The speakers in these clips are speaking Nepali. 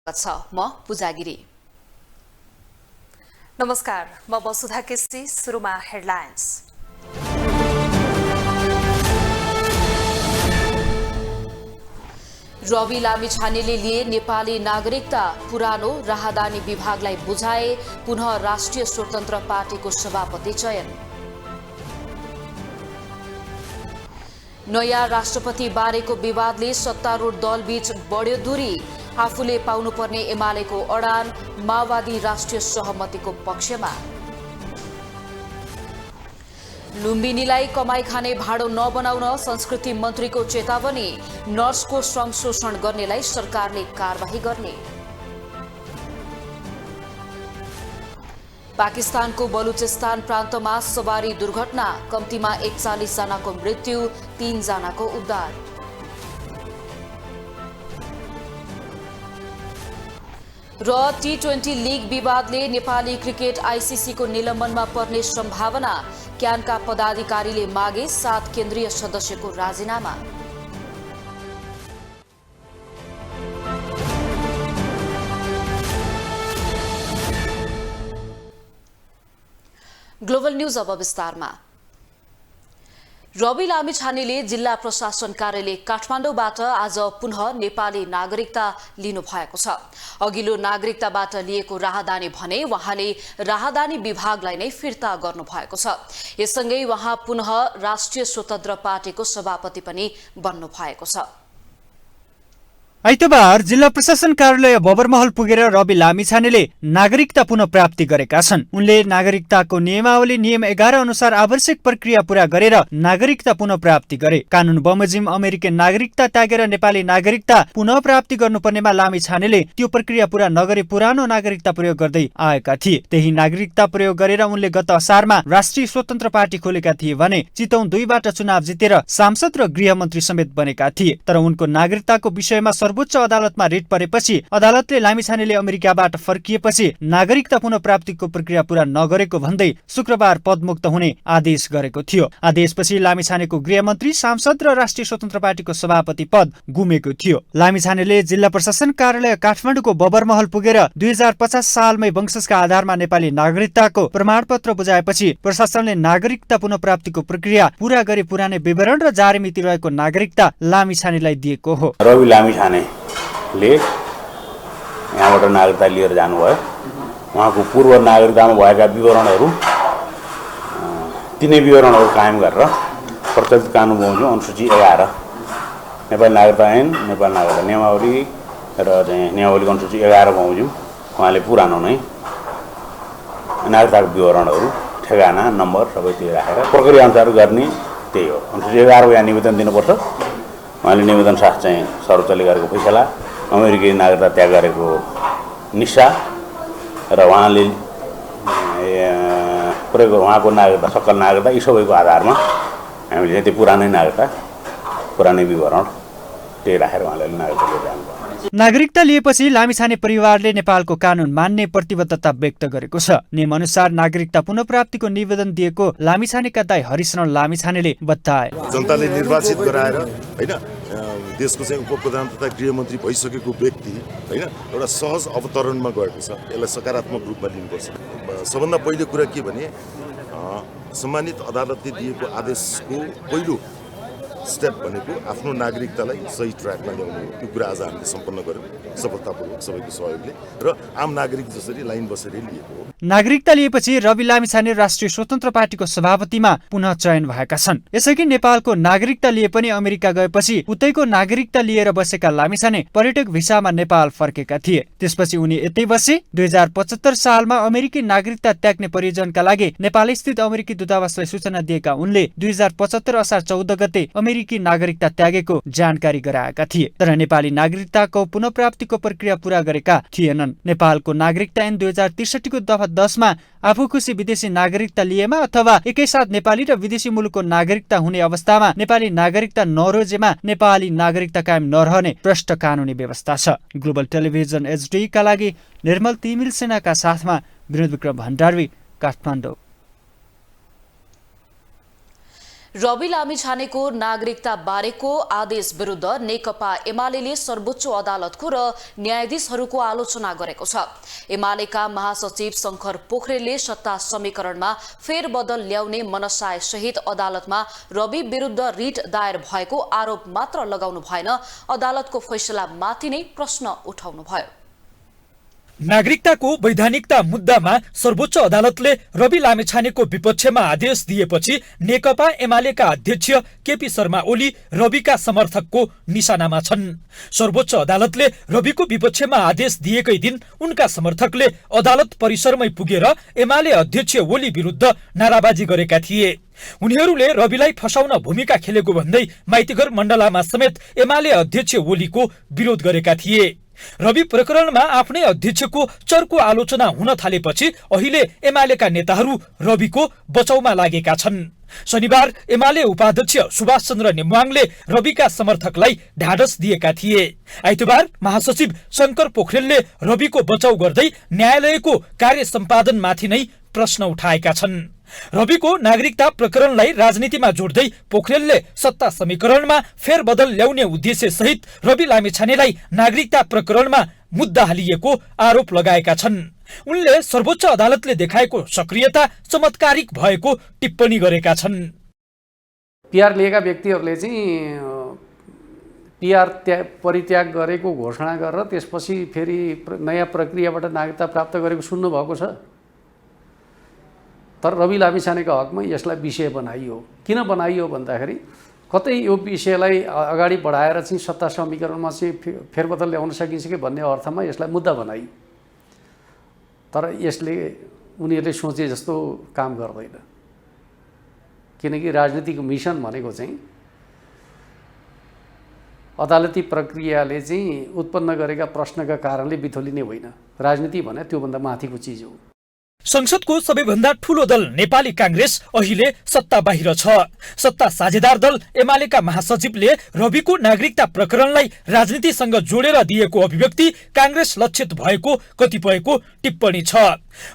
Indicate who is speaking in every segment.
Speaker 1: म पूजागिरी। नमस्कार, म वसुधा केसी। सुरुमा हेडलाइन्स। रवि लामिछानेले लिए नेपाली नागरिकता। पुरानो राहदानी विभागलाई बुझाए। पुनः राष्ट्रिय स्वतन्त्र पार्टीको सभापति चयन। नयाँ राष्ट्रपति बारेको विवादले सत्तारूढ दलबीच बढ्यो दूरी। आफूले पाउनुपर्ने एमालेको अडान। माओवादी राष्ट्रिय सहमतिको पक्षमा। लुम्बिनीलाई कमाई खाने भाडो नबनाउन संस्कृति मन्त्रीको चेतावनी। नर्सको श्रम शोषण गर्नेलाई सरकारले कारबाही गर्ने। पाकिस्तानको बलुचिस्तान प्रान्तमा सवारी दुर्घटना। कम्तीमा 41 जनाको मृत्यु, 3 जनाको उद्धार। र टी20 लीग विवादले नेपाली क्रिकेट आईसीसीको निलम्बनमा पर्ने सम्भावना। क्यानका पदाधिकारीले मागे 7 केन्द्रीय सदस्यको राजीनामा। ग्लोबल न्यूज अब विस्तारमा। रवि लामिछानेले जिल्ला प्रशासन कार्यालय काठमाडौँबाट आज पुनः नेपाली नागरिकता लिनु भएको छ। अघिल्लो नागरिकताबाट लिएको राहदानी भने उहाँले राहदानी विभागलाई नै फिर्ता गर्नु भएको छ। यससँगै उहाँ पुनः राष्ट्रिय स्वतन्त्र पार्टीको सभापति पनि बन्नु भएको छ।
Speaker 2: आइतबार जिल्ला प्रशासन कार्यालय बबरमहल पुगेर रवि लामिछानेले नागरिकता पुनः प्राप्ति गरेका छन्। उनले नागरिकताको नियमावली नियम 11 अनुसार आवश्यक प्रक्रिया पूरा गरेर नागरिकता पुनः प्राप्ति गरे। कानून बमोजिम अमेरिकी नागरिकता त्यागेर नेपाली नागरिकता पुनः प्राप्ति गर्नुपर्नेमा लामिछानेले त्यो प्रक्रिया पूरा नगरी पुरानो नागरिकता प्रयोग गर्दै आएका थिए। त्यही नागरिकता प्रयोग गरेर उनले गत असारमा राष्ट्रिय स्वतन्त्र पार्टी खोलेका थिए भने चितौन 2बाट चुनाव जितेर सांसद र गृहमन्त्री समेत बनेका थिए। तर उनको नागरिकताको विषयमा सर्वोच्च अदालतमा रिट परेपछि अदालतले लामिछानेले अमेरिकाबाट फर्किएपछि नागरिकता पुनः प्राप्तिको प्रक्रिया पूरा नगरेको भन्दै शुक्रबार पदमुक्त हुने आदेश गरेको थियो। आदेशपछि लामिछानेको गृहमन्त्री, सांसद र राष्ट्रिय स्वतन्त्र पार्टीको सभापति पद गुमेको थियो। लामिछानेले जिल्ला प्रशासन कार्यालय काठमाडौँको बबरमहल पुगेर 2050 सालमै वंशजका आधारमा नेपाली नागरिकताको प्रमाणपत्र बुझाएपछि प्रशासनले नागरिकता पुनः प्राप्तिको प्रक्रिया पूरा गरी पुरानै विवरण र जारी मिति रहेको नागरिकता लामिछानेलाई दिएको हो।
Speaker 3: रवि लामिछानेले यहाँबाट नागरिकता लिएर जानुभयो। उहाँको पूर्व नागरिकतामा भएका विवरणहरू तिनै विवरणहरू कायम गरेर प्रचलित कानुन बमोजिम अनुसूची 11 नेपाली नागरिकता ऐन, नेपाली नागरिकता नियमावली र नियमावलीको अनुसूची 11 बमोजिम उहाँले पुरानो नै नागरिकताको विवरणहरू, ठेगाना, नम्बर सबै त्यो राखेर प्रक्रिया अनुसार गर्ने त्यही हो। अनुसूची 11 को यहाँ निवेदन दिनुपर्छ। उहाँले निवेदन साथ चाहिँ सर्वोच्चले गरेको फैसला, अमेरिकी नागरिकता त्याग गरेको निस्सा र उहाँले प्रयोग उहाँको नागरिकता, सकल नागरिकता यी सबैको आधारमा हामीले त्यो पुरानै नागरिकता, पुरानै विवरण त्यही राखेर उहाँले नागरिकता लिएर जानुभयो।
Speaker 2: नागरिकता लिएपछि लामिछाने परिवारले नेपालको कानून मान्ने प्रतिबद्धता व्यक्त गरेको छ। नियम अनुसार नागरिकता पुनः प्राप्तिको निवेदन दिएको लामिछानेका दाइ हरिशरण लामिछानेले बताए।
Speaker 4: जनताले निर्वाचित गराएर हैन देशको चाहिँ उपप्रधान तथा गृहमन्त्री भइसकेको व्यक्ति हैन एउटा सहज अवतरणमा गएको छ। यसलाई सकारात्मक रूपमा लिनुपर्छ। सबभन्दा पहिलो कुरा के भने सम्मानित अदालतले दिएको आदेशको पहिलो स्टेप भनेको आफ्नो नागरिकतालाई सही ट्र्याकमा ल्याउनु हो। त्यो कुरा आज हामीले सम्पन्न गर्यौँ सफलतापूर्वक सबैको सहयोगले र आम नागरिक जसरी लाइन बसेर लिएको हो।
Speaker 2: नागरिकता लिएपछि रवि लामिछाने राष्ट्रिय स्वतन्त्र पार्टीको सभापतिमा पुनः चयन भएका छन्। यसअघि नेपालको नागरिकता लिए पनि अमेरिका गएपछि उतैको नागरिकता लिएर बसेका लामिछाने पर्यटक भिसामा नेपाल फर्केका थिए। त्यसपछि उनी यतै बसे। 2075 सालमा अमेरिकी नागरिकता त्याग्ने परिजनका लागि नेपाल स्थित अमेरिकी दूतावासलाई सूचना दिएका उनले 2075 असार 14 गते अमेरिकी नागरिकता त्यागेको जानकारी गराएका थिए। तर नेपाली नागरिकताको पुनः प्राप्तिको प्रक्रिया पूरा गरेका थिएनन्। नेपालको नागरिकता ऐन 2063 को दफा 10 मा आफू खुसी विदेशी नागरिकता लिएमा अथवा एकैसाथ नेपाली र विदेशी मुलुकको नागरिकता हुने अवस्थामा नेपाली नागरिकता नरोजेमा नेपाली नागरिकता कायम नरहने प्रष्ट कानुनी व्यवस्था छ। ग्लोबल टेलिभिजन एचडी का लागि निर्मल तिमिल सेनाका साथमा विनोद विक्रम भण्डारी, काठमाडौँ।
Speaker 1: रवि लामिछानेको नागरिकता बारेको आदेश विरुद्ध नेकपा एमाले सर्वोच्च अदालतको र न्यायाधीशहरूको आलोचना गरेको छ। एमालेका महासचिव शंकर पोखरेलले सत्ता समीकरणमा फेरबदल ल्याउने मनसाय सहित अदालतमा रवि विरुद्ध रिट दायर भएको आरोप मात्र लगाउनु भएन, अदालतको फैसलामाथि नै प्रश्न उठाउनु भयो।
Speaker 5: नागरिकताको वैधानिकता मुद्दामा सर्वोच्च अदालतले रवि लामिछानेको विपक्षमा आदेश दिएपछि नेकपा एमालेका अध्यक्ष केपी शर्मा ओली रविका समर्थकको निशानामा छन्। सर्वोच्च अदालतले रविको विपक्षमा आदेश दिएकै दिन उनका समर्थकले अदालत परिसरमै पुगेर एमाले अध्यक्ष ओली विरुद्ध नाराबाजी गरेका थिए। उनीहरूले रविलाई फसाउन भूमिका खेलेको भन्दै माइतीघर मण्डलामा समेत एमाले अध्यक्ष ओलीको विरोध गरेका थिए। रवि प्रकरणमा आफ्नै अध्यक्षको चर्को आलोचना हुन थालेपछि अहिले एमालेका नेताहरू रविको बचाउमा लागेका छन्। शनिबार एमाले उपाध्यक्ष सुभाष चन्द्र नेमुवाङले रविका समर्थकलाई ढाडस दिएका थिए। आइतबार महासचिव शंकर पोखरेलले रविको बचाउ गर्दै न्यायालयको कार्य सम्पादनमाथि नै प्रश्न उठाएका छन्। रविको नागरिकता प्रकरणलाई राजनीतिमा जोड्दै पोखरेलले सत्ता समीकरणमा फेरबदल ल्याउने उद्देश्य सहित रवि लामिछानेलाई नागरिकता प्रकरणमा मुद्दा हालिएको आरोप लगाएका छन्। उनले सर्वोच्च अदालतले देखाएको सक्रियता चमत्कारिक भएको टिप्पणी गरेका छन्।
Speaker 6: पीआर लिएका व्यक्तिहरूले चाहिँ पीआर परित्याग गरेको घोषणा गरेर त्यसपछि फेरि नयाँ प्रक्रियाबाट नागरिकता प्राप्त गरेको सुन्नुभएको छ। तर रवि लामिछानेको हकमा यसलाई विषय बनाइयो। किन बनाइयो भन्दाखेरि कतै यो विषयलाई अगाडि बढाएर चाहिँ सत्ता समीकरणमा चाहिँ फेरबदल ल्याउन सकिन्छ कि भन्ने अर्थमा यसलाई मुद्दा बनाइयो। तर यसले उनीहरूले सोचे जस्तो काम गर्दैन, किनकि राजनीतिको मिसन भनेको चाहिँ अदालती प्रक्रियाले चाहिँ उत्पन्न गरेका प्रश्नका कारणले बिथोलिने होइन। राजनीति भने त्योभन्दा माथिको चिज हो।
Speaker 5: संसदको सबैभन्दा ठूलो दल नेपाली कांग्रेस अहिले सत्ता बाहिर छ। सत्ता साझेदार दल एमालेका महासचिवले रविको नागरिकता प्रकरणलाई राजनीतिसँग जोडेर दिएको अभिव्यक्ति कांग्रेस लक्षित भएको कतिपयको टिप्पणी छ।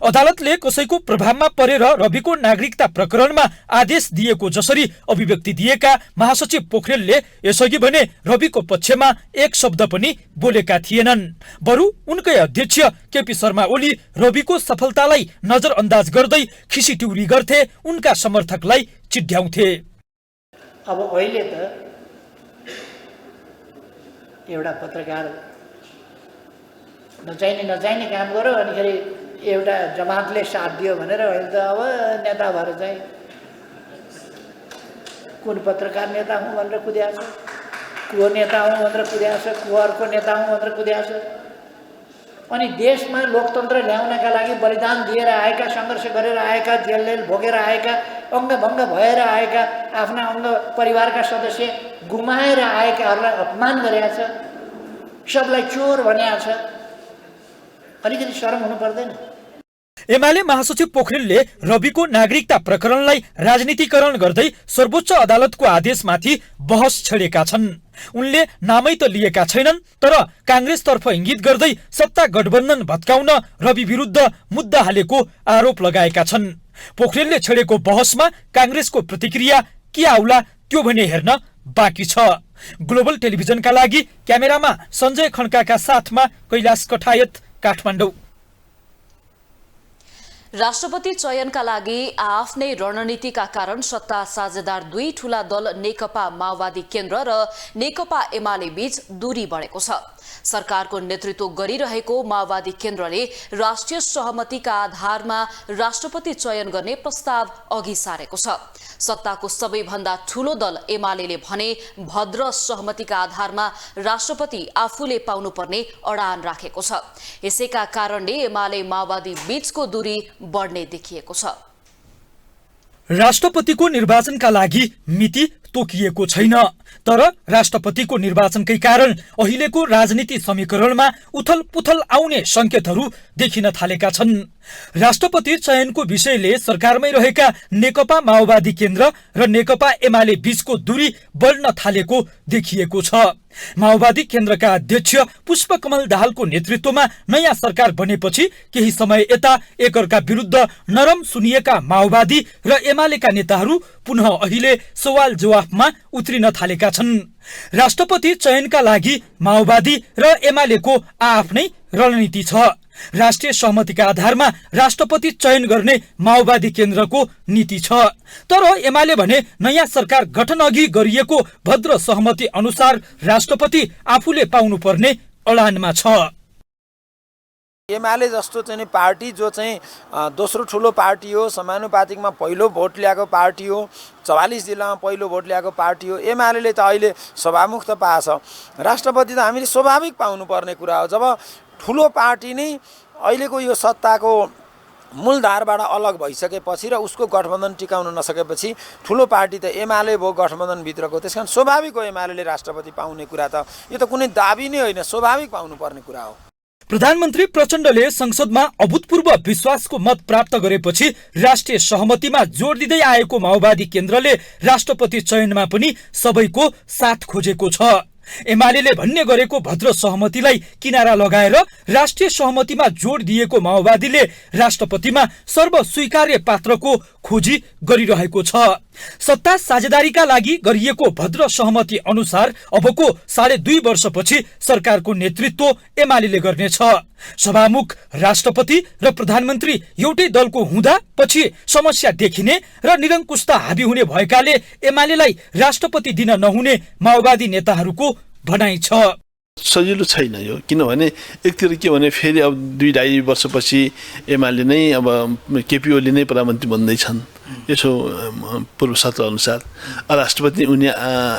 Speaker 5: अदालतले कसैको प्रभावमा परेर रविको नागरिकता प्रकरणमा आदेश दिएको जसरी अभिव्यक्ति दिएका महासचिव पोखरेलले यसअघि भने रविको पक्षमा एक शब्द पनि बोलेका थिएनन्। बरु उनकै अध्यक्ष केपी शर्मा ओली रविको सफलतालाई नजरअन्दाज गर्दै खिसीटिउरी गर्थे, उनका समर्थकलाई चिढ्याउँथे।
Speaker 7: अब अहिले त एउटा पत्रकार नचाहिने काम गर्यो, अनिखेरि एउटा जमातले साथ दियो भनेर अहिले त अब नेता भएर चाहिँ कुन पत्रकार नेता हुँ भनेर कुद्याएको छ, को नेता हुँ भनेर कुद्याएको छ, को अर्को नेता हुँ भनेर कुद्याएको छ। अनि देशमा लोकतन्त्र ल्याउनका लागि बलिदान दिएर आएका, सङ्घर्ष गरेर आएका, जेल भोगेर आएका, अङ्गभङ्ग भएर आएका, आफ्ना अङ्ग परिवारका सदस्य गुमाएर आएकाहरूलाई अपमान गरेका छ, सबलाई चोर भनेको छ। अलिकति शरम हुनु पर्दैन?
Speaker 5: एमाले महासचिव पोखरेलले रविको नागरिकता प्रकरणलाई राजनीतिकरण गर्दै सर्वोच्च अदालतको आदेशमाथि बहस छेडेका छन्। उनले नामै त लिएका छैनन्, तर कांग्रेसतर्फ इंगित गर्दै सत्ता गठबन्धन भत्काउन रवि विरुद्ध मुद्दा हालेको आरोप लगाएका छन्। पोखरेलले छेडेको बहसमा कांग्रेसको प्रतिक्रिया के आउला त्यो भने हेर्न बाँकी छ। ग्लोबल टेलिभिजनका लागि क्यामेरामा सञ्जय खड्काका साथमा कैलाश कठायत, काठमाडौँ।
Speaker 1: राष्ट्रपति चयनका लागि आफ्नै रणनीतिका कारण सत्ता साझेदार दुई ठूला दल नेकपा माओवादी केन्द्र र नेकपा एमाले बीच दूरी बढेको छ। सरकारको नेतृत्व गरिरहेको माओवादी केन्द्रले राष्ट्रिय सहमतिका आधारमा राष्ट्रपति चयन गर्ने प्रस्ताव अघि सारेको छ। सत्ताको सबैभन्दा ठूलो दल एमाले भने भद्र सहमतिका आधारमा राष्ट्रपति आफूले पाउनुपर्ने अडान राखेको छ। यसैका कारणले एमाले माओवादी बीचको दूरी बढ्ने देखिएको छ।
Speaker 5: राष्ट्रपतिको निर्वाचनका लागि मिति तोकिएको छैन। तर राष्ट्रपतिको निर्वाचनकै कारण अहिलेको राजनीति समीकरणमा उथलपुथल आउने संकेतहरू देखिन थालेका छन्। राष्ट्रपति चयनको विषयले सरकारमै रहेका नेकपा माओवादी केन्द्र र नेकपा एमाले बीचको दूरी बढ्न थालेको देखिएको छ। माओवादी केन्द्रका अध्यक्ष पुष्पकमल दाहालको नेतृत्वमा नयाँ सरकार बनेपछि केही समय यता एकअर्का विरुद्ध नरम सुनिएका माओवादी र एमालेका नेताहरू पुनः अहिले सवाल जवाफमा उत्रिन थालेका छन्। राष्ट्रपति चयनका लागि माओवादी र एमालेको आफ्नै रणनीति छ। राष्ट्रिय सहमतिका आधारमा राष्ट्रपति चयन गर्ने माओवादी केन्द्रको नीति छ। तर एमाले भने नयाँ सरकार गठन अघि गरिएको भद्र सहमति अनुसार राष्ट्रपति आफूले पाउनुपर्ने अडानमा छ।
Speaker 8: एमाले जस्तो चाहिँ पार्टी जो चाहिँ दोस्रो ठुलो पार्टी हो, समानुपातिकमा पहिलो भोट ल्याएको पार्टी हो, 44 जिल्लामा पहिलो भोट ल्याएको पार्टी हो, एमाले त अहिले सभामुख त पाछ। राष्ट्रपति त हामीले स्वाभाविक पाउनुपर्ने कुरा हो। जब ठुलो पार्टी नै अहिलेको यो सत्ताको मूलधारबाट अलग भइसकेपछि र उसको गठबन्धन टिकाउन नसकेपछि ठुलो पार्टी त एमाले भयो गठबन्धनभित्रको, त्यस कारण स्वाभाविक हो एमाले राष्ट्रपति पाउने कुरा। त यो त कुनै दाबी नै होइन, स्वाभाविक पाउनुपर्ने कुरा हो।
Speaker 5: प्रधानमन्त्री प्रचण्डले संसदमा अभूतपूर्व विश्वासको मत प्राप्त गरेपछि राष्ट्रिय सहमतिमा जोड दिँदै आएको माओवादी केन्द्रले राष्ट्रपति चयनमा पनि सबैको साथ खोजेको छ। एमाले भन्ने गरेको भद्र सहमतिलाई किनारा लगाएर राष्ट्रिय सहमतिमा जोड दिएको माओवादीले राष्ट्रपतिमा सर्वस्वीकार्य पात्रको खोजी गरिरहेको छ। सत्ता साझेदारीका लागि गरिएको भद्र सहमति अनुसार अबको 2.5 वर्षपछि सरकारको नेतृत्व एमाले गर्नेछ। सभामुख राष्ट्रपति र प्रधानमन्त्री एउटै दलको हुँदा पछि समस्या देखिने र निरङ्कुशता हाबी हुने भएकाले एमालेलाई राष्ट्रपति दिन नहुने माओवादी नेताहरूको भनाइ छ।
Speaker 9: सजिलो छैन यो, किनभने एकतिर के भने फेरि अब 2.5 वर्षपछि एमाले नै अब केपी ओली नै प्रधानमन्त्री बन्दैछन् यसो पूर्व सत्र अनुसार। राष्ट्रपति उनी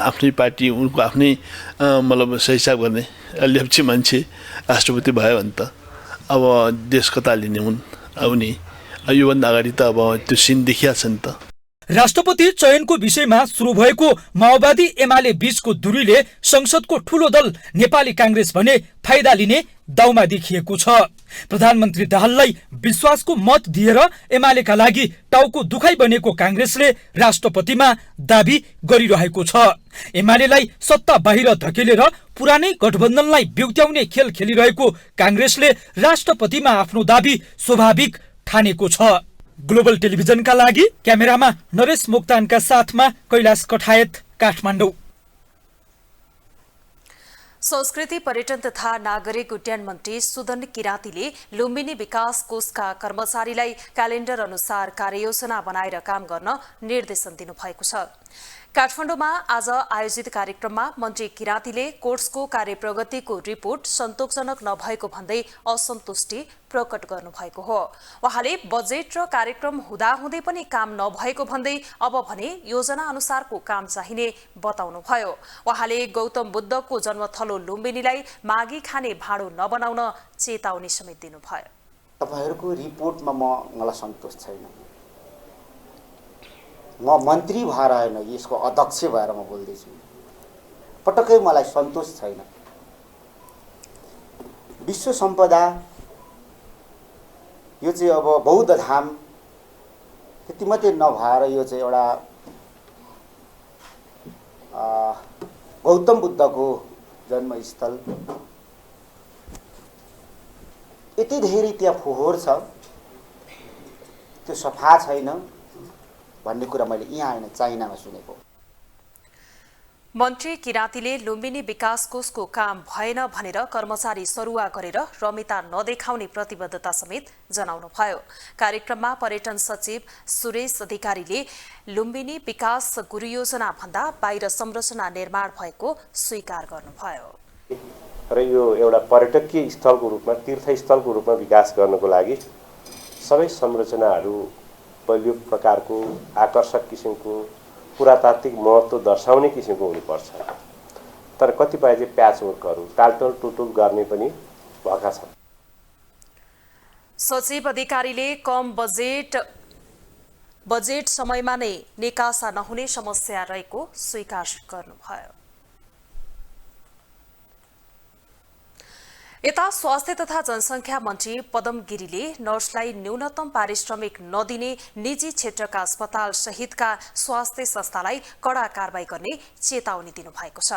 Speaker 9: आफ्नै पार्टी उनको आफ्नै मतलब हिसाब गर्ने लेप्चे मान्छे राष्ट्रपति भयो भने त अब देश कता लिने हुन् उनी। योभन्दा अगाडि त अब त्यो सिन देखिया छ नि त।
Speaker 5: राष्ट्रपति चयनको विषयमा सुरु भएको माओवादी एमाले बीचको दूरीले संसदको ठूलो दल नेपाली कांग्रेस भने फाइदा लिने दाउमा देखिएको छ। प्रधानमन्त्री दाहाललाई विश्वासको मत दिएर एमालेका लागि टाउको दुखाइ बनेको कांग्रेसले राष्ट्रपतिमा दाबी गरिरहेको छ। एमालेलाई सत्ता बाहिर धकेलेर पुरानै गठबन्धनलाई बिउत्याउने खेल खेलिरहेको कांग्रेसले राष्ट्रपतिमा आफ्नो दाबी स्वाभाविक ठानेको छ। ग्लोबल टेलिभिजनका लागि क्यामेरामा नरेश मोक्तानका साथमा कैलाश कठायत, काठमाडौँ।
Speaker 1: संस्कृति पर्यटन तथा नागरिक उड्डयन मन्त्री सुदन किरातीले लुम्बिनी विकास कोषका कर्मचारीलाई क्यालेण्डर अनुसार कार्ययोजना बनाएर काम गर्न निर्देशन दिनुभएको छ। काठमाडौँमा आज आयोजित कार्यक्रममा मन्त्री किरातीले कोर्सको कार्यप्रगतिको रिपोर्ट सन्तोषजनक नभएको भन्दै असन्तुष्टि प्रकट गर्नुभएको हो। उहाँले बजेट र कार्यक्रम हुँदाहुँदै पनि काम नभएको भन्दै अब भने योजना अनुसारको काम चाहिने बताउनुभयो। उहाँले गौतम बुद्धको जन्मथलो लुम्बिनीलाई मागी खाने भाँडो नबनाउन चेतावनी समेत दिनुभयो।
Speaker 10: तपाईहरुको रिपोर्टमा मलाई सन्तोष छैन। म मन्त्री भएर हैन, यसको अध्यक्ष भएर म बोल्दैछु। पटक्कै मलाई सन्तोष छैन। विश्व सम्पदा यो चाहिँ अब बौद्ध धाम त्यति मात्रै नभएर यो चाहिँ एउटा गौतम बुद्धको जन्मस्थल यति धेरै त्यहाँ फोहोर छ, त्यो सफा छैन भन्ने कुरा मैले यहाँ आएन चाइनामा सुनेको।
Speaker 1: मन्त्री किरातीले लुम्बिनी विकास कोषको काम भएन भनेर कर्मचारी सरुवा गरेर रमिता नदेखाउने प्रतिबद्धता समेत जनाउनुभयो। कार्यक्रममा पर्यटन सचिव सुरेश अधिकारीले लुम्बिनी विकास गुरुयोजना भन्दा बाहिर संरचना निर्माण भएको स्वीकार गर्नुभयो।
Speaker 11: र यो एउटा पर्यटकीय स्थलको रूपमा, तीर्थस्थलको रूपमा विकास गर्नको लागि सबै संरचनाहरू बलियो प्रकारको, आकर्षक किसिमको, पुरातात्विक महत्त्व दर्शाउने किसिमको हुनुपर्छ। तर कतिपय चाहिँ प्याचवर्कहरू टालटल टुटुल गर्ने पनि भएका छन्।
Speaker 1: सचिव अधिकारीले कम बजेट समयमा नै निकासा नहुने समस्या रहेको स्वीकार गर्नुभयो। यता स्वास्थ्य तथा जनसंख्या मन्त्री पदम गिरीले नर्सलाई न्यूनतम पारिश्रमिक नदिने निजी क्षेत्रका अस्पताल सहितका स्वास्थ्य संस्थालाई कड़ा कारबाही गर्ने चेतावनी दिनुभएको छ।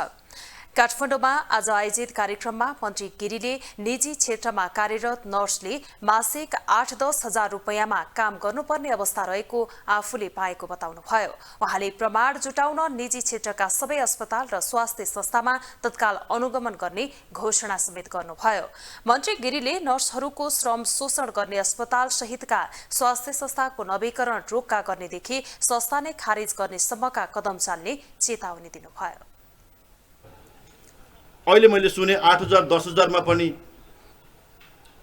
Speaker 1: काठमाडौँमा आज आयोजित कार्यक्रममा मन्त्री गिरीले निजी क्षेत्रमा कार्यरत नर्सले मासिक 8-10 हजार रुपैयाँमा काम गर्नुपर्ने अवस्था रहेको आफूले पाएको बताउनुभयो। उहाँले प्रमाण जुटाउन निजी क्षेत्रका सबै अस्पताल र स्वास्थ्य संस्थामा तत्काल अनुगमन गर्ने घोषणा समेत गर्नुभयो। मन्त्री गिरीले नर्सहरूको श्रम शोषण गर्ने अस्पताल सहितका स्वास्थ्य संस्थाको नवीकरण रोक्का गर्नेदेखि संस्था नै खारेज गर्ने सम्मका कदम चाल्ने चेतावनी दिनुभयो।
Speaker 12: अहिले मैले सुने 8,000-10,000 मा पनि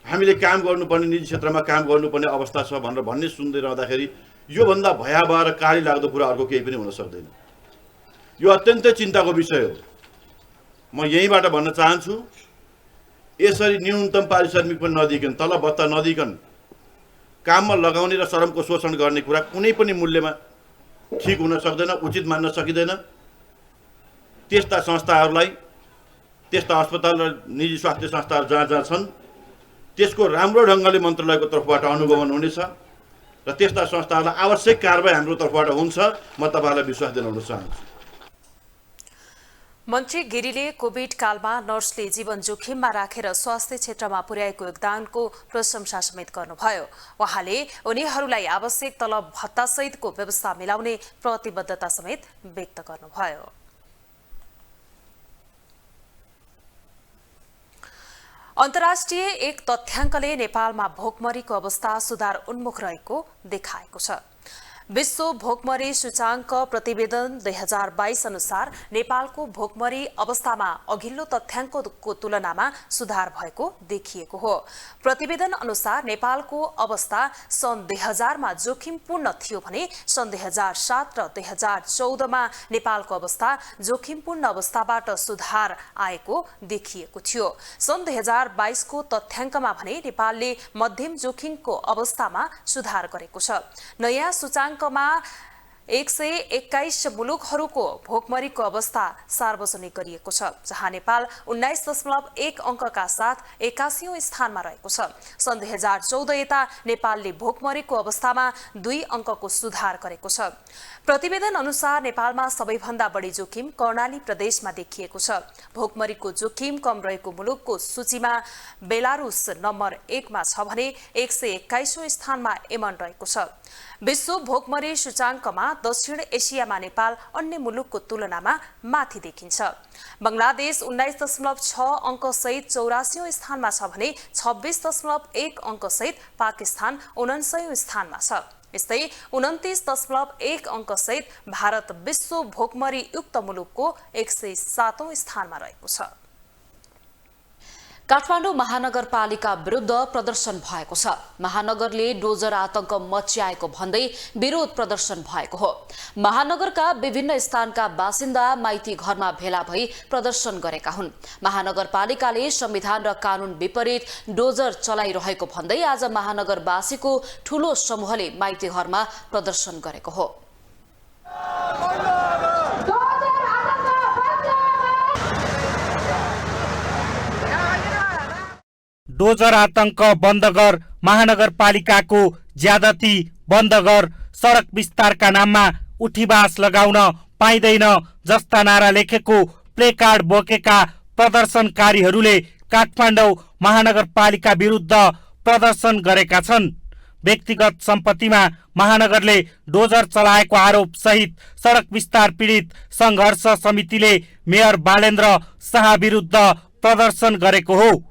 Speaker 12: हामीले काम गर्नुपर्ने निजी क्षेत्रमा काम गर्नुपर्ने अवस्था छ भनेर भन्ने सुन्दै रहँदाखेरि यो भन्दा भयावह र काली लाग्दो कुरा अर्को केही पनि हुन सक्दैन। यो अत्यन्तै चिन्ताको विषय हो। म यहीँबाट भन्न चाहन्छु, यसरी न्यूनतम पारिश्रमिक पनि नदिइकन, तलब भत्ता नदिइकन काममा लगाउने र श्रमको शोषण गर्ने कुरा कुनै पनि मूल्यमा ठीक हुन सक्दैन, उचित मान्न सकिँदैन। त्यस्ता संस्थाहरूलाई, त्यस्ता अस्पताल र निजी स्वास्थ्य संस्थाहरू जहाँ जहाँ छन् त्यसको राम्रो ढङ्गले मन्त्रालयको तर्फबाट अनुगमन हुनेछ र त्यस्ता संस्थाहरूलाई आवश्यक कारबाही हाम्रो तर्फबाट हुन्छ। म तपाईहरुलाई विश्वास दिलाउन चाहन्छु।
Speaker 1: मन्त्री गिरीले कोभिड कालमा नर्सले जीवन जोखिममा राखेर स्वास्थ्य क्षेत्रमा पुर्याएको योगदानको प्रशंसा समेत गर्नुभयो। उहाँले उनीहरूलाई आवश्यक तलब भत्ता सहितको व्यवस्था मिलाउने प्रतिबद्धता समेत व्यक्त गर्नुभयो। अन्तर्राष्ट्रिय एक तथ्याङ्कले नेपालमा भोकमरीको अवस्था सुधार उन्मुख रहेको देखाएको छ। विश्व भोकमरी सूचाङ्क प्रतिवेदन 2022 अनुसार नेपालको भोकमरी अवस्थामा अघिल्लो तथ्याङ्कको तुलनामा सुधार भएको देखिएको हो। प्रतिवेदन अनुसार नेपालको अवस्था सन् 2000 मा जोखिमपूर्ण थियो भने सन् 2007 र 2014 मा नेपालको अवस्था जोखिमपूर्ण अवस्थाबाट सुधार आएको देखिएको थियो। सन् 2022 को तथ्याङ्कमा भने नेपालले मध्यम जोखिमको अवस्थामा सुधार गरेको छ। नयाँ सूचाङ्क 121 मुलुकहरूको भोकमरीको अवस्था सार्वजनिक गरिएको छ, जहाँ नेपाल 19.1 अङ्कका साथ 81औं स्थानमा रहेको छ। सन् 2014 यता नेपालले भोकमरीको अवस्थामा 2 अङ्कको सुधार गरेको छ। प्रतिवेदन अनुसार नेपालमा सबैभन्दा बढी जोखिम कर्णाली प्रदेशमा देखिएको छ। भोकमरीको जोखिम कम रहेको मुलुकको सूचीमा बेलारुस नम्बर 1 मा छ भने 121औं स्थानमा यमन रहेको छ। विश्व भोकमरी सूचाङ्कमा दक्षिण एसियामा नेपाल अन्य मुलुकको तुलनामा माथि देखिन्छ। बंगलादेश 19.6 अङ्क सहित 84औं स्थानमा छ भने 26.1 अङ्क सहित पाकिस्तान 79औं स्थानमा छ। यस्तै 29.1 अङ्क सहित भारत विश्व भोकमरी युक्त मुलुकको 107औं स्थानमा रहेको छ। काठमाडौँ महानगरपालिका विरुद्ध प्रदर्शन भएको छ। महानगरले डोजर आतंक मच्याएको भन्दै विरोध प्रदर्शन भएको हो। महानगरका विभिन्न स्थानका बासिन्दा माइती घरमा भेला भई प्रदर्शन गरेका हुन्। महानगरपालिकाले संविधान र कानून विपरीत डोजर चलाइरहेको भन्दै आज महानगरवासीको ठूलो समूहले माइती घरमा प्रदर्शन गरेको हो।
Speaker 13: डोजर आतंक बन्द गर, महानगरपालिकाको ज्यादती बन्द गर, सडक विस्तारका नाममा उठीबास लगाउन पाइँदैन जस्ता नारा लेखेको प्लेकार्ड बोकेका प्रदर्शनकारीहरूले काठमाडौँ महानगरपालिका विरुद्ध प्रदर्शन गरेका छन्। व्यक्तिगत सम्पत्तिमा महानगरले डोजर चलाएको आरोप सहित सडक विस्तार पीडित संघर्ष समितिले मेयर बालेन्द्र शाह विरुद्ध प्रदर्शन गरेको हो।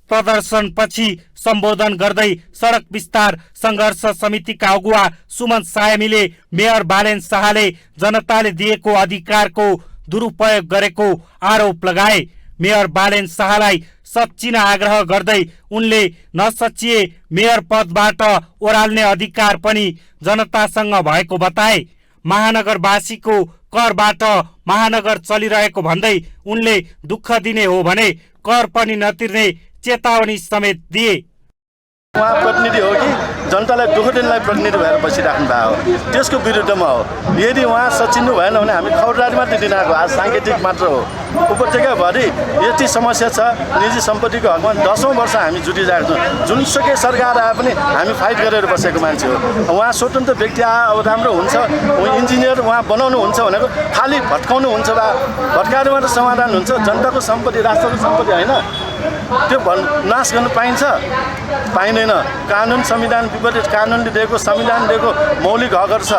Speaker 13: प्रदर्शनपछि सम्बोधन गर्दै सडक विस्तार संघर्ष समितिका अगुवा सुमन सायमीले मेयर बालेन शाहले जनताले दिएको अधिकारको दुरुपयोग गरेको आरोप लगाए। मेयर बालेन शाहलाई सच्चिन आग्रह गर्दै उनले नसच्चिए मेयर पदबाट ओह्राल्ने अधिकार पनि जनतासँग भएको बताए। महानगरवासीको करबाट महानगर चलिरहेको भन्दै उनले दुःख दिने हो भने कर पनि नतिर्ने चेतावनी समेत दिए।
Speaker 14: उहाँ प्रतिनिधि हो कि जनतालाई दुःख दिनलाई प्रतिनिधि भएर बसिराख्नु भएको हो, त्यसको विरुद्धमा हो। यदि उहाँ सचिन्नु भएन भने हामी खौरदारी मात्रै दिन आएको, आज साङ्केतिक मात्र हो। उपत्यकाभरि यति समस्या छ, निजी सम्पत्तिको हकमा 10औं वर्ष हामी जुटिरहेको छौँ। जुनसुकै सरकार आए पनि हामी फाइट गरेर बसेको मान्छे हो। उहाँ स्वतन्त्र व्यक्ति आए अब राम्रो हुन्छ, इन्जिनियर उहाँ बनाउनु हुन्छ भनेको खालि भट्काउनु हुन्छ वा भट्काएर मात्र समाधान हुन्छ? जनताको सम्पत्ति, राष्ट्रको सम्पत्ति होइन, त्यो नाश गर्न पाइन्छ? पाइँदैन। कानुन संविधान विपरीत कानुनले दिएको, संविधान दिएको मौलिक हकहरू छ।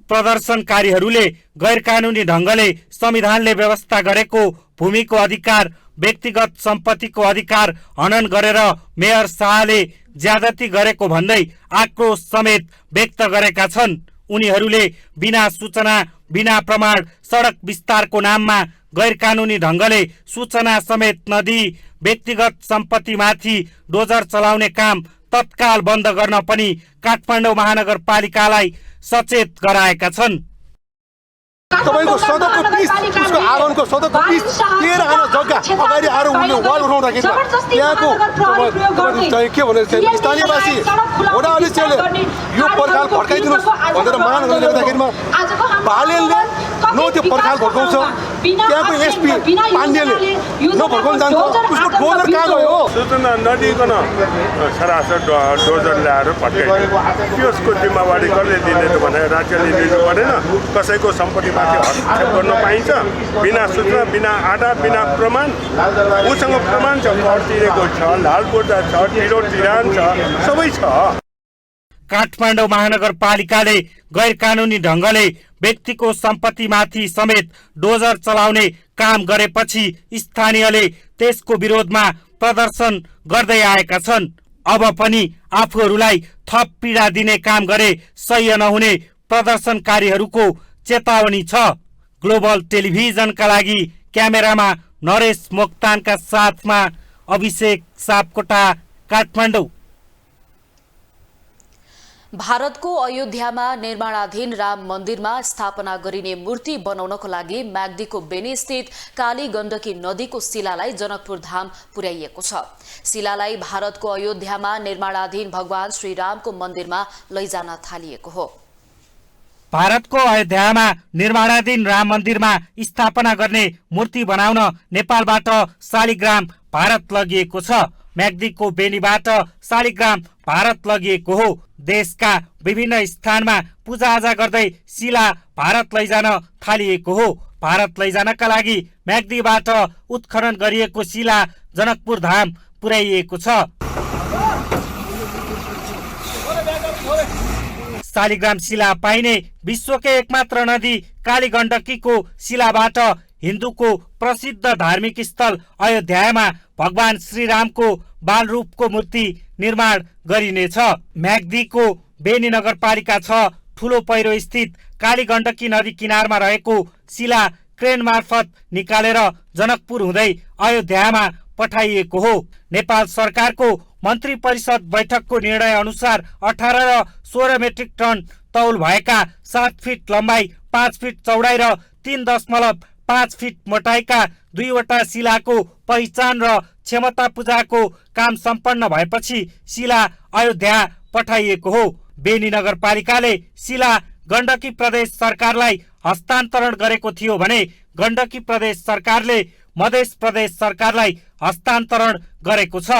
Speaker 13: प्रदर्शनकारीहरूले गैर कानुनी ढंगले संविधानले व्यवस्था गरेको भूमिको अधिकार, व्यक्तिगत सम्पत्तिको अधिकार हनन गरेर मेयर शाहले ज्यादती गरेको भन्दै आक्रोश समेत व्यक्त गरेका छन्। उनीहरूले बिना सूचना, बिना प्रमाण सडक विस्तारको नाममा गैर कानुनी ढंगले सूचना समेत नदिई व्यक्तिगत सम्पत्तिमाथि डोजर चलाउने काम तत्काल बन्द गर्न पनि काठमाडौँ महानगरपालिकालाई सचेत गराएका छन्।
Speaker 15: तपाईको सडकको पिच, उसको आँगनको सडकको पिच 13 आना जग्गा अगाडि आएर उनले वाल उठाउँदाखेरि त्यहाँको चाहिँ के भने स्थानीयवासी वडा अध्यक्षले यो पर्खाल भड्काइदिनुहोस् भनेर माग गर्दाखेरिमा बालेलले न त्यो पर्खाल भड्काउँछ, त्यहाँको एसपी पाण्डेले नभड्काउन जान्छ, उसको डोजर कहाँ गयो?
Speaker 16: सूचना नदिइकन सरासर डोजर ल्याएर भड्काइदियो। त्यसको जिम्मेवारी कसले दिने त भने राज्यले दिनु परेन। कसैको सम्पत्तिमाथि हस्तक्षेप गर्न पाइन्छ बिना सूचना, बिना आधार, बिना प्रमाण? उसँग प्रमाण छ, कर तिरेको छ, लालपुर्जा छ, तिरो तिरान छ, सबै छ।
Speaker 13: काठमाडौँ महानगरपालिकाले गैर कानुनी ढंगले व्यक्तिको सम्पत्तिमाथि समेत डोजर चलाउने काम गरेपछि स्थानीयले त्यसको विरोधमा प्रदर्शन गर्दै आएका छन्। अब पनि आफूहरूलाई थप पीडा दिने काम गरे सह्य नहुने प्रदर्शनकारीहरूको चेतावनी छ। ग्लोबल टेलिभिजनका लागि क्यामेरामा नरेश मोक्तानका साथमा अभिषेक सापकोटा, काठमाडौँ।
Speaker 1: भारतको अयोध्यामा निर्माणाधीन राम मन्दिरमा स्थापना गरिने मूर्ति बनाउनको लागि म्याग्दीको बेनी स्थित काली गण्डकी नदीको शिलालाई जनकपुर धाम पुर्याइएको छ। शिलालाई भारतको अयोध्यामा निर्माणाधीन भगवान श्रीरामको मन्दिरमा लैजान थालिएको हो।
Speaker 13: भारतको अयोध्यामा निर्माणाधीन राम मन्दिरमा स्थापना गर्ने मूर्ति बनाउन नेपालबाट शालिग्राम भारत लगिएको छ। म्याग्दीको बेनीबाट शालिग्राम भारत लगिएको हो। देशका विभिन्न स्थानमा पूजाआजा गर्दै शिला भारत लैजान थालिएको हो। भारत लैजानका लागि म्याग्दीबाट उत्खनन गरिएको शिला जनकपुर धाम पुर्याइएको छ। शालिग्राम शिला पाइने विश्वकै एकमात्र नदी काली गण्डकीको शिलाबाट हिन्दूको प्रसिद्ध धार्मिक स्थल अयोध्यामा भगवान श्रीरामको बाल रूपको मूर्ति निर्माण गरिनेछ। म्याग्दीको बेनी नगरपालिका 6 ठूलो पहिरो स्थित काली गण्डकी नदी किनारमा रहेको शिला क्रेन मार्फत निकालेर जनकपुर हुँदै अयोध्यामा पठाइएको हो। नेपाल सरकारको मन्त्री परिषद बैठकको निर्णय अनुसार 18 र 16 मेट्रिक टन तौल भएका 7 फिट लम्बाई, 5 फिट चौडाइ र 3.5 फिट मोटाइका 2वटा शिलाको पहिचान र क्षमता पूजाको काम सम्पन्न भएपछि शिला अयोध्या पठाइएको हो। बेनी नगरपालिकाले शिला गण्डकी प्रदेश सरकारलाई हस्तान्तरण गरेको थियो भने गण्डकी प्रदेश सरकारले मध्य प्रदेश सरकारलाई हस्तान्तरण गरेको छ।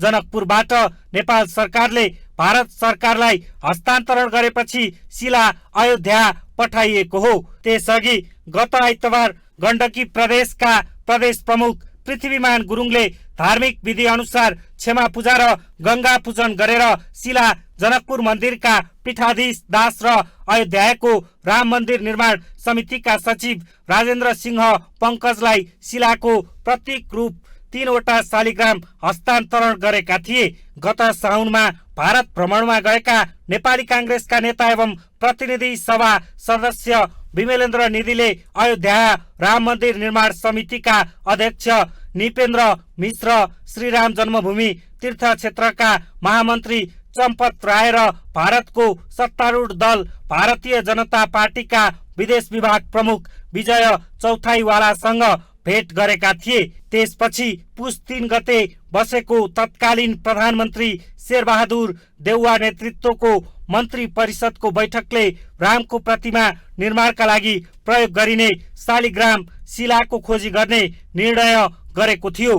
Speaker 13: जनकपुरबाट नेपाल सरकारले भारत सरकारलाई हस्तान्तरण गरेपछि शिला अयोध्या पठाइएको हो। त्यसअघि गत आइतबार गण्डकी प्रदेशका प्रदेश प्रमुख पृथ्वीमान गुरुङले धार्मिक विधि अनुसार क्षमा पूजा र गंगा पूजन गरेर शिला जनकपुर मन्दिरका पीठाधीश दास र अयोध्याको राम मन्दिर निर्माण समितिका सचिव राजेन्द्र सिंह पंकजलाई शिलाको प्रतीक रूप 3वटा शालिग्राम हस्तान्तरण गरेका थिए। गत साउनमा भारत भ्रमणमा गएका नेपाली कांग्रेसका नेता एवं प्रतिनिधि सभा सदस्य विमलेन्द्र निधिले अयोध्या राम मन्दिर निर्माण समितिका अध्यक्ष निपेन्द्र मिश्र, श्रीराम जन्मभूमि तीर्थ क्षेत्रका महामन्त्री चम्पत राय र भारतको सत्तारूढ दल भारतीय जनता पार्टीका विदेश विभाग प्रमुख विजय चौथाईवालासँग भेट गरेका थिए। त्यसपछि पुस 3 गते बसेको तत्कालीन प्रधानमन्त्री शेरबहादुर देउवा नेतृत्वको मन्त्री परिषदको बैठकले रामको प्रतिमा निर्माणका लागि प्रयोग गरिने शालिग्राम शिलाको खोजी गर्ने निर्णय गरेको थियो।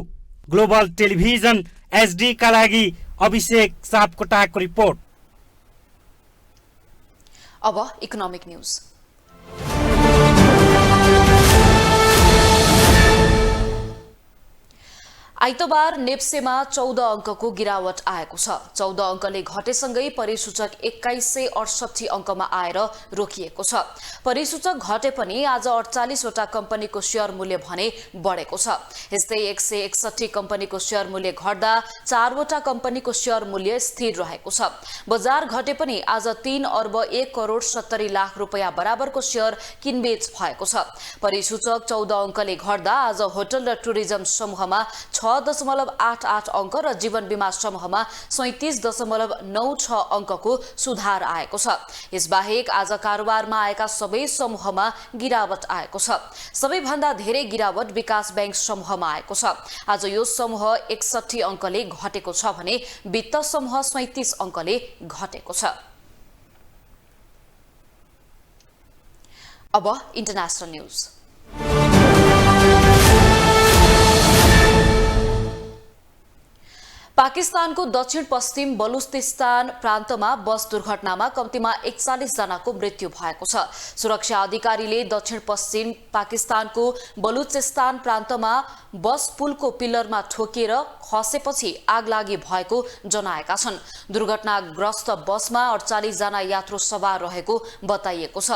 Speaker 13: ग्लोबल टेलिभिजन एचडी का लागि अभिषेक सापकोटाको रिपोर्ट।
Speaker 1: अब इकोनोमिक न्यूज। आइतबार नेप्सेमा 14 अङ्कको गिरावट आएको छ। 14 अङ्कले घटेसँगै परिसूचक 2168 अङ्कमा आएर रोकिएको छ। परिसूचक घटे पनि आज 48 वटा कम्पनीको शेयर मूल्य भने बढेको छ। यस्तै 161 कम्पनीको शेयर मूल्य घट्दा 4 वटा कम्पनीको शेयर मूल्य स्थिर रहेको छ। बजार घटे पनि आज 3 अर्ब 1 करोड 70 लाख रुपैयाँ बराबरको शेयर किनबेच भएको छ। परिसूचक 14 अङ्कले घट्दा आज होटल र टुरिज्म समूहमा 6.88 अङ्क र जीवन बीमा समूहमा 37.96 अङ्कको सुधार आएको छ। यसबाहेक आज कारोबारमा आएका सबै समूहमा गिरावट आएको छ। सबैभन्दा धेरै गिरावट विकास बैंक समूहमा आएको छ। आज यो समूह 61 अङ्कले घटेको छ भने वित्त समूह 37 अङ्कले घटेको छ। अब इन्टरनेशनल न्यूज। पाकिस्तानको दक्षिण पश्चिम बलुचिस्तान प्रान्तमा बस दुर्घटनामा कम्तीमा 41 जनाको मृत्यु भएको छ। सुरक्षा अधिकारीले दक्षिण पश्चिम पाकिस्तानको बलुचिस्तान प्रान्तमा बस पुलको पिल्लरमा ठोकिएर खसेपछि आगलागी भएको जनाएका छन्। दुर्घटनाग्रस्त बसमा 48 जना यात्रु सवार रहेको बताइएको छ।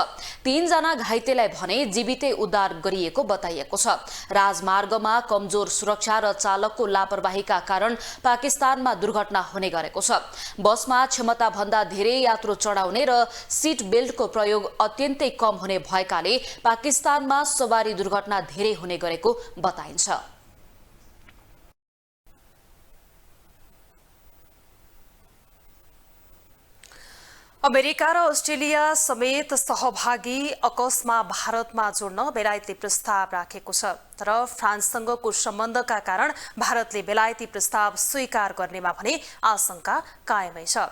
Speaker 1: 3 जना घाइतेलाई भने जीवितै उद्धार गरिएको बताइएको छ। राजमार्गमा कमजोर सुरक्षा र चालकको लापरवाहीका कारण पाकिस्तानमा दुर्घटना हुने गरेको छ। बसमा क्षमता भन्दा धेरै यात्रु चढाउने र सीट बेल्टको प्रयोग अत्यन्तै कम हुने भएकाले पाकिस्तानमा सवारी दुर्घटना धेरै हुने गरेको बताइन्छ। अमेरिका र अस्ट्रेलिया समेत सहभागी अकसमा भारतमा जोड्न बेलायतले प्रस्ताव राखेको छ। तर फ्रान्ससँगको सम्बन्धका कारण भारतले बेलायती प्रस्ताव स्वीकार गर्नेमा भने आशंका कायमै छ।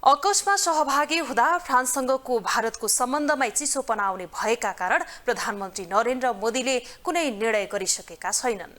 Speaker 1: अकसमा सहभागी हुँदा फ्रान्ससँगको भारतको सम्बन्धमै चिसोपना आउने भएका कारण प्रधानमन्त्री नरेन्द्र मोदीले कुनै निर्णय गरिसकेका छैनन्।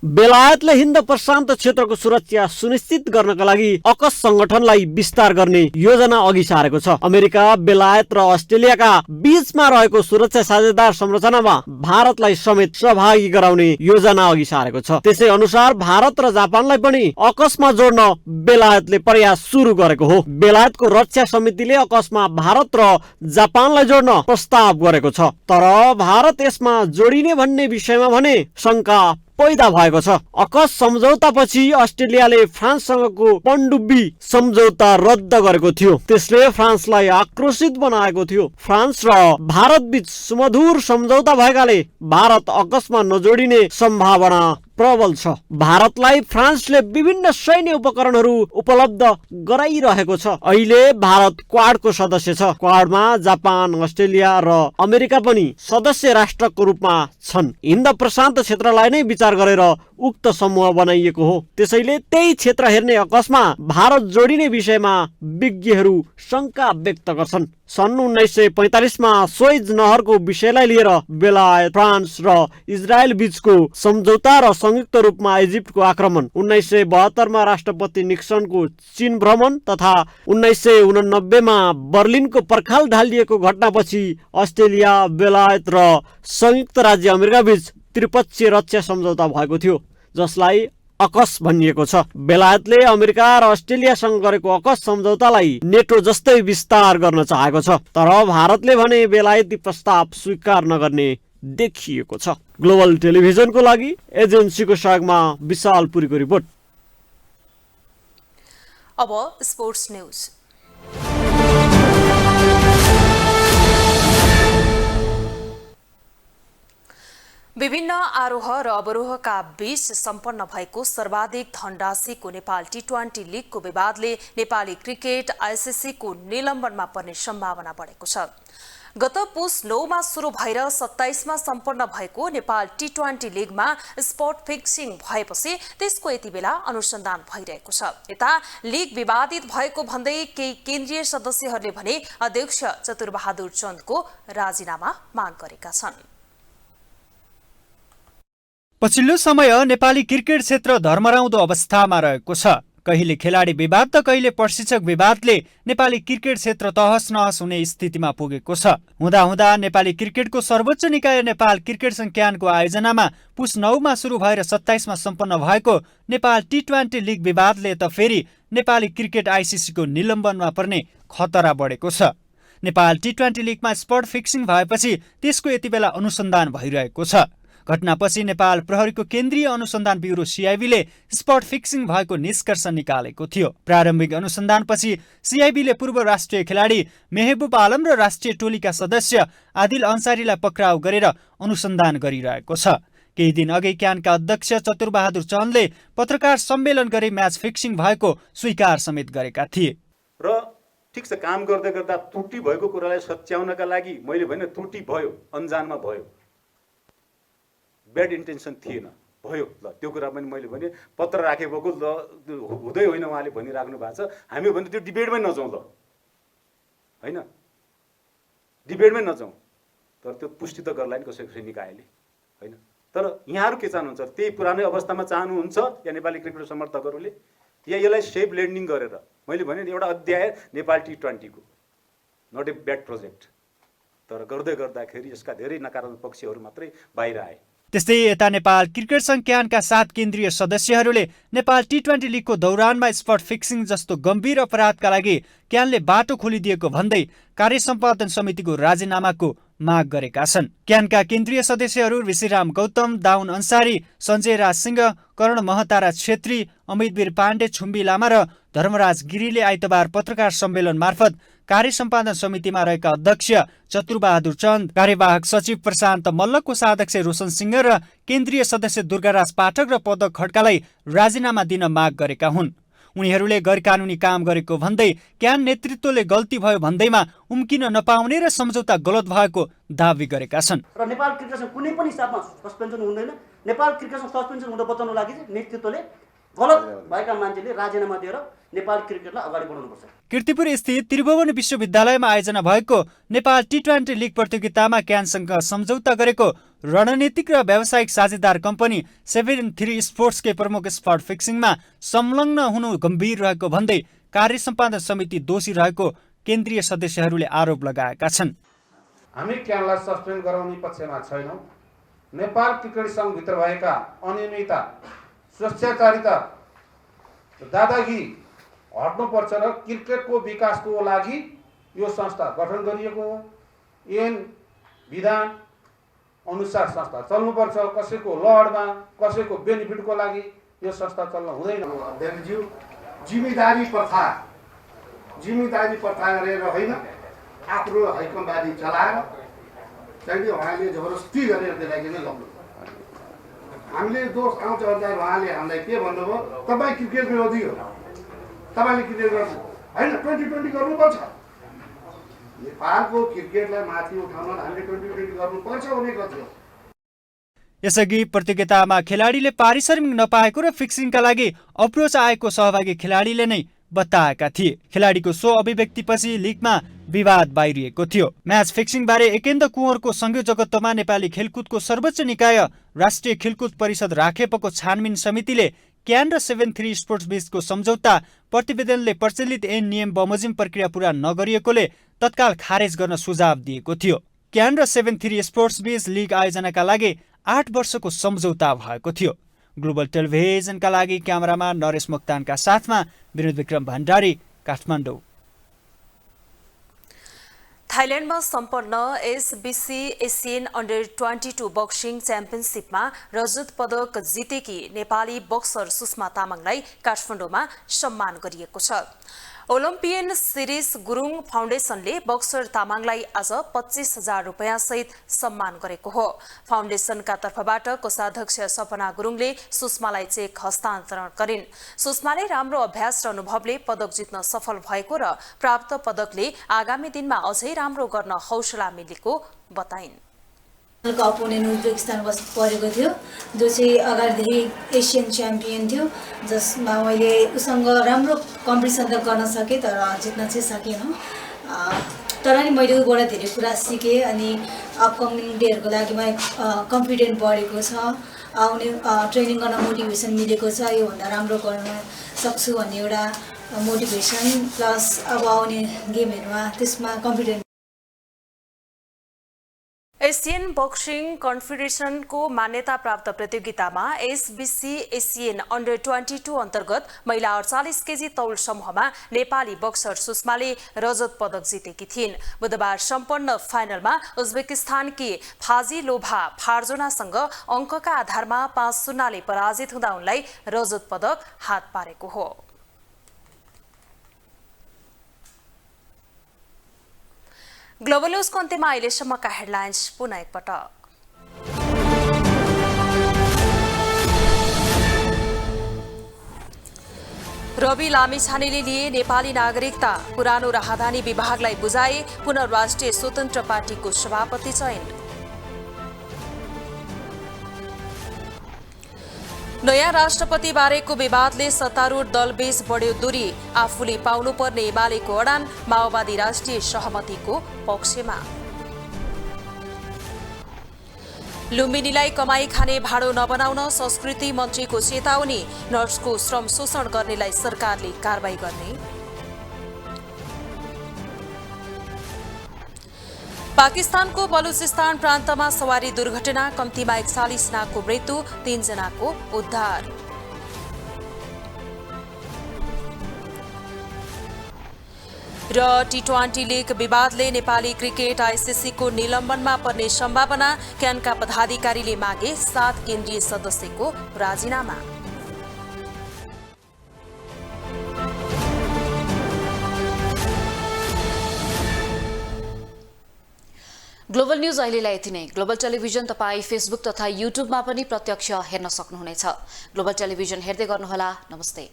Speaker 17: बेलायतले हिन्द प्रशान्त क्षेत्रको सुरक्षा सुनिश्चित गर्नका लागि अकस संगठनलाई विस्तार गर्ने योजना अघि सारेको छ। अमेरिका, बेलायत र अस्ट्रेलियाका बीचमा रहेको सुरक्षा साझेदार संरचनामा भारतलाई समेत सहभागी गराउने योजना अघि सारेको छ। त्यसै अनुसार भारत र जापानलाई पनि अकसमा जोड्न बेलायतले प्रयास सुरु गरेको हो। बेलायतको रक्षा समितिले अकसमा भारत र जापानलाई जोड्न प्रस्ताव गरेको छ। तर भारत यसमा जोडिने भन्ने विषयमा भने शंका पैदा भएको छ। अकस सम्झौतापछि अस्ट्रेलियाले फ्रान्ससँगको पनडुब्बी सम्झौता रद्द गरेको थियो। त्यसले फ्रान्सलाई आक्रोशित बनाएको थियो। फ्रान्स र भारत बीच सुमधुर सम्झौता भएकाले भारत अकसमा नजोडिने सम्भावना प्रबल छ। भारतलाई फ्रान्सले विभिन्न सैन्य उपकरणहरू उपलब्ध गराइरहेको छ। अहिले भारत क्वाडको सदस्य छ। क्वाडमा जापान, अस्ट्रेलिया र अमेरिका पनि सदस्य राष्ट्रको रूपमा छन्। हिन्द प्रशान्त क्षेत्रलाई नै विचार गरेर उक्त समूह बनाइएको हो। त्यसैले त्यही क्षेत्र हेर्ने अकसमा भारत जोडिने विषयमा विज्ञहरू शंका व्यक्त गर्छन्। सन् 1945 मा स्वेज नहरको विषयलाई लिएर बेलायत, फ्रान्स र इजरायल बीचको सम्झौता र संयुक्त रूपमा इजिप्टको आक्रमण, 1972 मा राष्ट्रपति निक्सनको चीन भ्रमण तथा 1989 मा बर्लिनको पर्खाल ढालिएको घटनापछि अस्ट्रेलिया, बेलायत र संयुक्त राज्य अमेरिका बीच त्रिपक्षीय रक्षा सम्झौता भएको थियो, जसलाई अकस भनिएको छ। बेलायतले अमेरिका र अस्ट्रेलियासँग गरेको अकस सम्झौतालाई नेटो जस्तै विस्तार गर्न चाहेको छ। तर भारतले भने बेलायती प्रस्ताव स्वीकार नगर्ने देखिएको छ। ग्लोबल टेलिभिजनको लागि एजेन्सीको सहयोगमा विशाल पुरीको रिपोर्ट।
Speaker 1: अब स्पोर्ट्स न्यूज। विभिन्न आरोह र अवरोहका बीच सम्पन्न भएको सर्वाधिक धनराशिको नेपाल टी20 लिगको विवादले नेपाली क्रिकेट आईसीसी को निलम्बनमा पर्ने सम्भावना बढेको छ।
Speaker 18: गत पुस 9 मा सुरु भएर 27 मा सम्पन्न भएको नेपाल टी20 लिगमा स्पट फिक्सिङ भएपछि त्यसको यति बेला अनुसन्धान भइरहेको छ। यता लिग विवादित भएको भन्दै केही केन्द्रीय सदस्यहरूले भने अध्यक्ष चतुरबहादुर चन्दको राजीनामा माग गरेका छन्।
Speaker 2: पछिल्लो समय नेपाली क्रिकेट क्षेत्र धर्मराउँदो अवस्थामा रहेको छ। कहिले खेलाडी विवाद त कहिले प्रशिक्षक विवादले नेपाली क्रिकेट क्षेत्र तहस नहस हुने स्थितिमा पुगेको छ। हुँदा नेपाली क्रिकेटको सर्वोच्च निकाय नेपाल क्रिकेट संज्ञानको आयोजनामा पुस 9 मा सुरु भएर 27 मा सम्पन्न भएको नेपाल टी20 लिग विवादले त फेरि नेपाली क्रिकेट आइसिसीको निलम्बनमा पर्ने खतरा बढेको छ। नेपाल टी20 लिगमा स्पट फिक्सिङ भएपछि त्यसको यति बेला अनुसन्धान भइरहेको छ। घटनापछि नेपाल प्रहरीको केन्द्रीय अनुसन्धान ब्युरो सिआइबीले स्पट फिक्सिङ भएको निष्कर्ष निकालेको थियो। प्रारम्भिक अनुसन्धानपछि सिआइबीले पूर्व राष्ट्रिय खेलाडी मेहबुब आलम र राष्ट्रिय टोलीका सदस्य आदिल अन्सारीलाई पक्राउ गरेर अनुसन्धान गरिरहेको छ। केही दिन अघि क्यानका अध्यक्ष चतुरबहादुर चन्दले पत्रकार सम्मेलन गरी म्याच फिक्सिङ भएको स्वीकार समेत गरेका थिए।
Speaker 19: र ठिक छ, काम गर्दै गर्दा त्रुटि भएको कुरालाई सच्याउनका लागि मैले भने त्रुटि भयो, अन्जानमा भयो, ब्याड इन्टेन्सन थिएन, भयो ल, त्यो कुरा पनि मैले भने पत्र राखेको ल हुँदै होइन उहाँले भनिराख्नु भएको छ। हामी भने त्यो डिबेटमै नजाउँ ल, होइन डिबेटमै नजाउँ, तर त्यो पुष्टि त गर्ला नि कसै निकायले, होइन। तर यहाँहरू के चाहनुहुन्छ, त्यही पुरानै अवस्थामा चाहनुहुन्छ या नेपाली क्रिकेट समर्थकहरूले, या यसलाई सेफ ल्यान्डिङ गरेर मैले भने एउटा अध्याय नेपाल टी20को नट ए ब्याड प्रोजेक्ट, तर गर्दै गर्दाखेरि यसका धेरै नकारात्मक पक्षहरू मात्रै बाहिर आए।
Speaker 2: त्यस्तै यता नेपाल क्रिकेट संज्ञानका 7 केन्द्रीय सदस्यहरूले नेपाल टी20 लिगको दौरानमा स्पट फिक्सिङ जस्तो गम्भीर अपराधका लागि क्यानले बाटो खोलिदिएको भन्दै कार्य सम्पादन समितिको राजीनामाको माग गरेका छन्। क्यानका केन्द्रीय सदस्यहरू ऋषिराम गौतम, दाउन अन्सारी, सञ्जय राज सिंह, कर्ण महतारा छेत्री, अमितवीर पाण्डे, छुम्बी लामा र धर्मराज गिरीले आइतबार पत्रकार सम्मेलन मार्फत कार्य सम्पादन समितिमा रहेका अध्यक्ष चतुरबहादुर चन्द, कार्यवाहक सचिव प्रशान्त मल्ल, कोषाध्यक्ष रोशन सिंह र केन्द्रीय सदस्य दुर्गाराज पाठक र पदक खड्कालाई राजीनामा दिन माग गरेका हुन्। उनीहरूले गैरकानुनी काम गरेको भन्दै क्यान नेतृत्वले गल्ती भयो भन्दैमा उम्किन नपाउने र सम्झौता गलत भएको दावी गरेका छन्।
Speaker 20: र नेपाल क्रिकेटसँग कुनै पनि हिसाबमा सस्पेन्सन हुँदैन। नेपाल क्रिकेटसँग सस्पेन्सन हुँदा बचाउन लागि नेतृत्वले गलत भएका मान्छेले राजीनामा दिएर नेपाल क्रिकेटलाई अगाडि बढाउनुपर्छ।
Speaker 2: कीर्तिपुर स्थित त्रिभुवन विश्वविद्यालयमा आयोजना भएको नेपाल टी20 लिग प्रतियोगितामा क्यानसँग सम्झौता गरेको रणनीतिक र व्यावसायिक साझेदार कम्पनी 7-3 स्पोर्ट्सकै प्रमुख स्पट फिक्सिङमा संलग्न हुनु गम्भीर रहेको भन्दै कार्य सम्पादन समिति दोषी रहेको केन्द्रीय सदस्यहरूले आरोप लगाएका छन्।
Speaker 21: हामी क्यानलाई सस्पेन्ड गराउने पक्षमा छैनौँ। नेपाल क्रिकेट सङ्घभित्र भएका अनियमितता, स्वेच्छाचारिता, दादागिरी हट्नुपर्छ र क्रिकेटको विकासको लागि यो संस्था गठन गरिएको हो। ऐन विधान अनुसार संस्था चल्नुपर्छ। कसैको लडमा, कसैको बेनिफिटको लागि यो संस्था चल्न हुँदैन।
Speaker 22: अध्यक्षज्यू, जिम्मेदारी प्रथा गरेर होइन, आफ्नो हैकमवादी चलाएर चाहिँ उहाँले जबरजस्ती गरेर त्यसलाई चाहिँ लग्नु। हामीले दोष आउँछ भन्दा उहाँले हामीलाई के भन्नुभयो, तपाईँ क्रिकेट विरोधी हो, तपाईँले क्रिकेट गर्नु होइन, 2020 गर्नुपर्छ। नेपालको क्रिकेटलाई माथि उठाउन हामीले 2020 गर्नुपर्छ भनेको थियो।
Speaker 2: यसअघि प्रतियोगितामा खेलाडीले पारिश्रमिक नपाएको र फिक्सिङका लागि अप्रोच आएको सहभागी खेलाडीले नै बताएका थिए। खेलाडीको सो अभिव्यक्तिपछि लिगमा विवाद बाहिरिएको थियो। म्याच फिक्सिङ बारे एकेन्द्र कुँवरको संयोजकत्वमा नेपाली खेलकुदको सर्वोच्च निकाय राष्ट्रिय खेलकुद परिषद राखेपको छानबिन समितिले क्यान र 7-3 स्पोर्ट्स बीचको सम्झौता प्रतिवेदनले प्रचलित ऐन नियम बमोजिम प्रक्रिया पूरा नगरिएकोले तत्काल खारेज गर्न सुझाव दिएको थियो। क्यान र 7-3 स्पोर्ट्स बीच लिग आयोजनाका लागि 8 वर्षको सम्झौता भएको थियो। ग्लोबल टेलिभिजनका लागि क्यामेरामा नरेश मोक्तानका साथमा विनोद विक्रम भण्डारी, काठमाडौँ।
Speaker 18: थाइल्याण्डमा सम्पन्न एसबीसी एसियन अन्डर-22 बक्सिङ च्याम्पियनसिपमा रजत पदक जितेकी नेपाली बक्सर सुषमा तामाङलाई काठमाडौँमा सम्मान गरिएको छ। ओलम्पियन शिरीष गुरुङ फाउन्डेसनले बक्सर तामाङलाई आज 25,000 रुपैयाँ सहित सम्मान गरेको हो। फाउन्डेसनका तर्फबाट कोषाध्यक्ष सपना गुरुङले सुषमालाई चेक हस्तान्तरण गरिन्। सुषमाले राम्रो अभ्यास र अनुभवले पदक जित्न सफल भएको र प्राप्त पदकले आगामी दिनमा अझै राम्रो गर्न हौसला मिलेको बताइन्।
Speaker 3: अपोनेन्ट उज्बेकिस्तान परेको थियो, जो चाहिँ अगाडिदेखि एसियन च्याम्पियन थियो, जसमा मैले उसँग राम्रो कम्पिटिसन त गर्न सकेँ तर जित्न चाहिँ सकेन। तर नि मैले उबाट धेरै कुरा सिकेँ अनि अपकमिङ डेहरूको लागि म कन्फिडेन्ट बढेको छ, आउने ट्रेनिङ गर्न मोटिभेसन मिलेको छ, योभन्दा राम्रो गर्न सक्छु भन्ने एउटा मोटिभेसन प्लस अब आउने गेमहरूमा त्यसमा कन्फिडेन्ट।
Speaker 18: एसियन बक्सिङ कन्फेडरेसनको मान्यता प्राप्त प्रतियोगितामा एसबीसी एसियन अन्डर 22 अन्तर्गत महिला 48 केजी तौल समूहमा नेपाली बक्सर सुषमाले रजत पदक जितेकी थिइन्। बुधबार सम्पन्न फाइनलमा उज्बेकिस्तानकी फाजिलोभा फार्जोनासँग अङ्कका आधारमा 5-0 ले पराजित हुँदा उनलाई रजत पदक हात पारेको हो। ग्लोबल न्यूजको अन्त्यमा अहिलेसम्मका हेडलाइन्स पुनः एकपटक। रवि लामिछानेले लिए नेपाली नागरिकता, पुरानो राहदानी विभागलाई बुझाए पुनर्राष्ट्रिय स्वतन्त्र पार्टीको सभापति चयन। नयाँ राष्ट्रपति बारेको विवादले सत्तारूढ दलबीच बढ्यो दूरी, आफूले पाउनुपर्ने एमालेको अडान माओवादी राष्ट्रिय सहमतिको पक्षमा। लुम्बिनीलाई कमाई खाने भाडो नबनाउन संस्कृति मन्त्रीको चेतावनी, नर्सको श्रम शोषण गर्नेलाई सरकारले कारबाही गर्ने। पाकिस्तानको बलुचिस्तान प्रान्तमा सवारी दुर्घटना, कम्तीमा 41 जनाको मृत्यु, 3 जनाको उद्धार। र टी20 लीग विवादले नेपाली क्रिकेट आईसीसीको निलम्बनमा पर्ने सम्भावना, क्यानका पदाधिकारीले मागे 7 केन्द्रीय सदस्यको राजीनामा।
Speaker 1: ग्लोबल न्यूज अहिलेलाई यति नै। ग्लोबल टेलिभिजन तपाईँ फेसबुक तथा युट्युबमा पनि प्रत्यक्ष हेर्न सक्नुहुनेछ। ग्लोबल टेलिभिजन हेर्दै गर्नुहोला। नमस्ते।